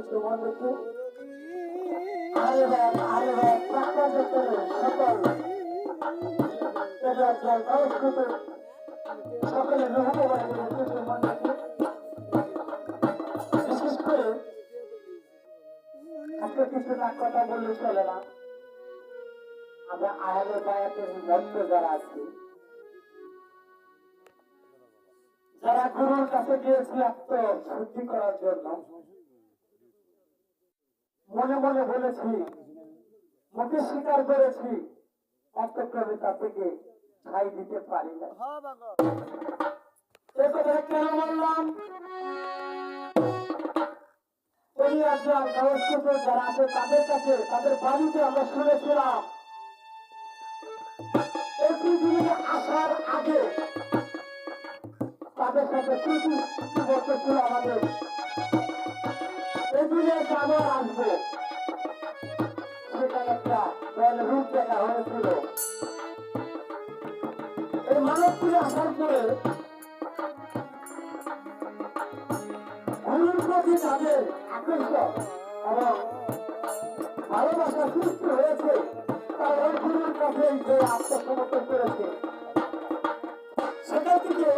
কিছু মন দেখে আরে সকল সকলের মন দেখে বিশেষ করে আজকে কিছু না কথা বললে চলে না। আমরা আহলে বায়াতের ভক্ত যারা আছি, যারা গুরুর কাছে গিয়েছি আত্মশুদ্ধি করার জন্য, মনে মনে বলেছি, মুখে স্বীকার করেছি, অন্তঃক্রমে তা থেকে ঠাই দিতে পারি না। এ কথা কেন বললাম? যারা আছে তাদের কাছে, তাদের বাড়িতে আমরা শুনেছিলাম এই পৃথিবীতে আসার আগে তাদের সাথে ছিল আমাদের এই দুনিয়াতে আবার আসবো, সেটা একটা রূপ দেখা হয়েছিল। এই মানবপুরে আসার পরে গুরুর প্রতি তাদের আকর্ষণ এবং ভালোবাসা সৃষ্টি হয়েছে। তারা ওই গুরুর কাছে যে আত্মসমর্পণ করেছে, সেখান থেকে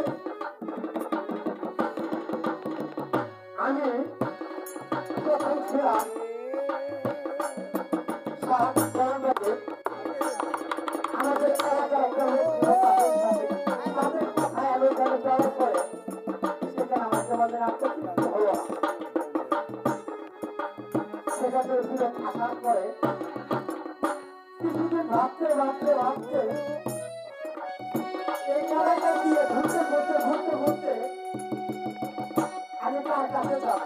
আমি প্রথম ছিলাম আমাদের এলাকার একটা তাদের কথায় আলোচনা যাওয়ার পরে সেখানে আমার সমাজের আত্মতৃপ্তি হলো না। সেখানে ফিরে আসার পরে কিছুদিন ভাবতে এই এলাকা দিয়ে ঘুরতে আমি তার কাছে যাব।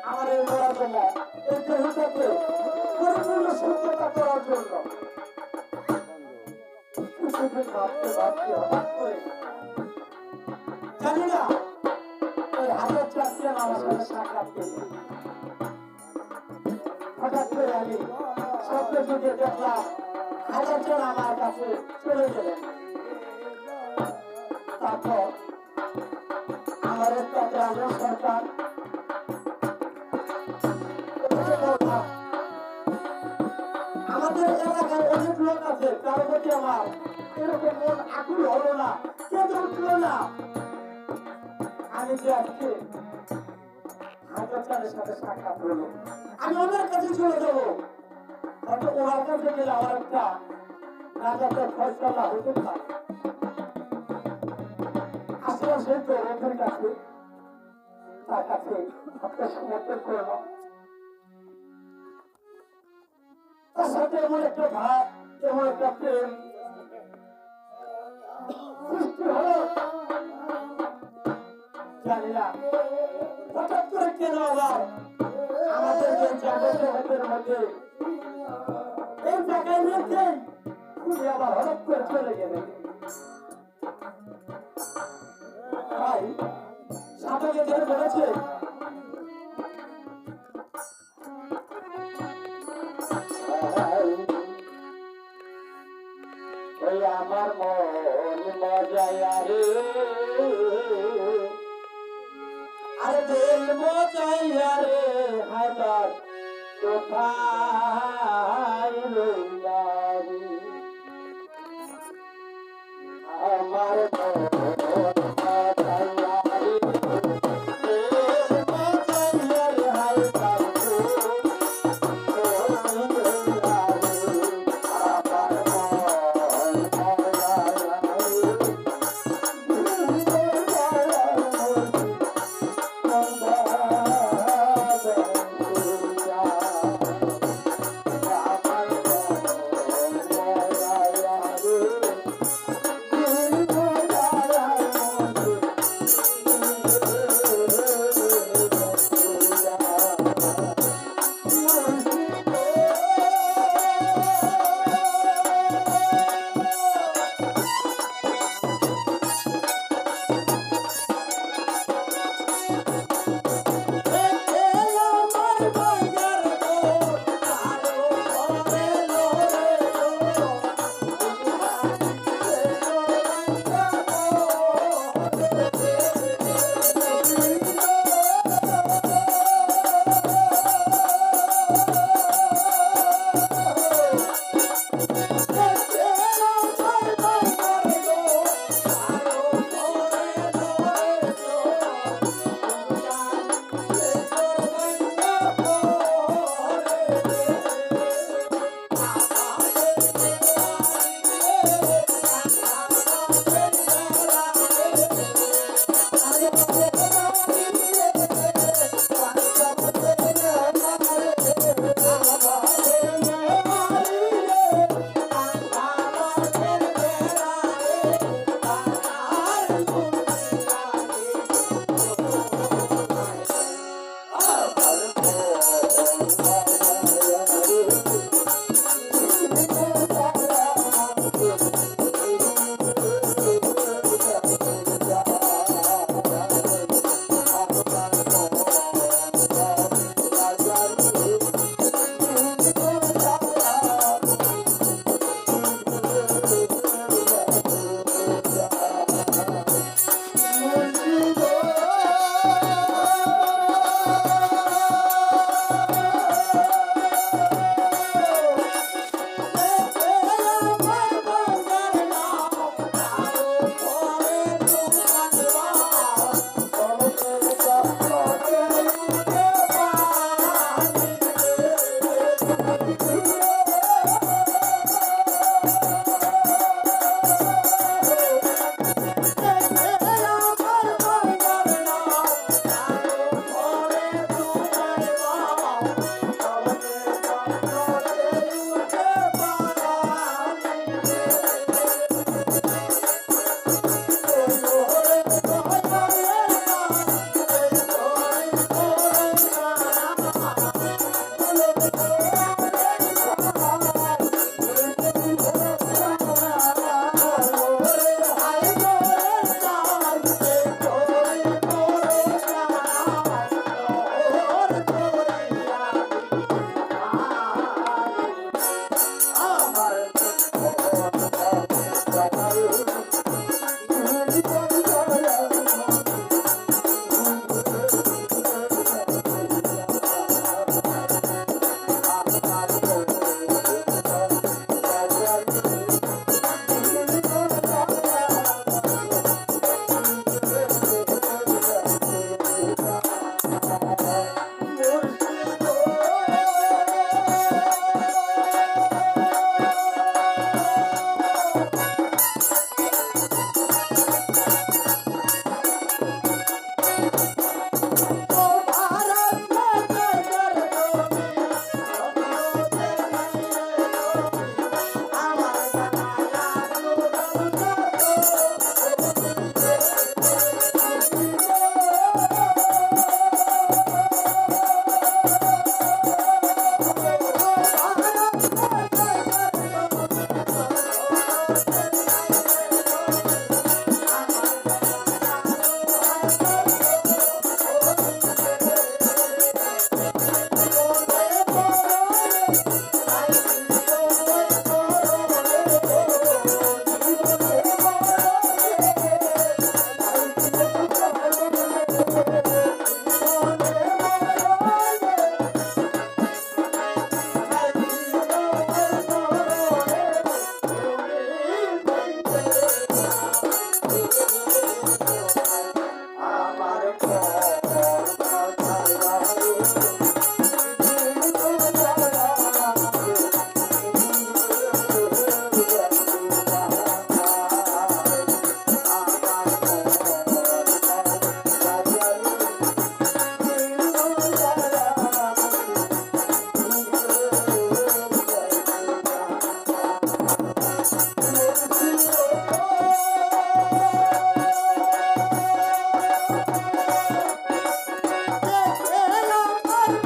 আমার এই পড়াশোনা এই দেহটাকে পরিপূর্ণ সুস্থতা করার জন্য কিছুদিন ভাবতে হঠাৎ করে জানি না এই হাজার চারজন আমার সাথে সাক্ষাৎ পেল। হঠাৎ করে আমি স্বপ্ন যুগে দেখলাম হাজারজন আমার কাছে চলে গেলেন। তারপর আমার একটা গ্রামের সরকার আমাদের এলাকায় অনেক লোক আছে, তার প্রতি আমার এরকম মন আকুল হলো না, কেঁদে উঠলো না। আমি যে আজকে হাজার সাথে সাক্ষাৎ হলো, আমি ওনার কাছে চলে যাবো, হয়তো ওনার কাছে গেলে আমার একটা নাজাতের ফয়সালা হতে পারে। আশেপাশে তো ওদের কাছে তার কাছে আত্মসমর্পণ করলো। তার সাথে এমন একটা ভাব, এমন একটা প্রেম সৃষ্টি হলো, জানি না হঠাৎ করে কেন আবার আমাদের এই জগতের মধ্যে এই জায়গায় রেখে খুবই আবার হঠাৎ করে চলে গেলেন। তাই সাধকে ধরে বলেছে আমার মন মজায়া রে, আরে দিল মজায়া রে, হাজার কোথায় রইলা রে আমার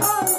আয়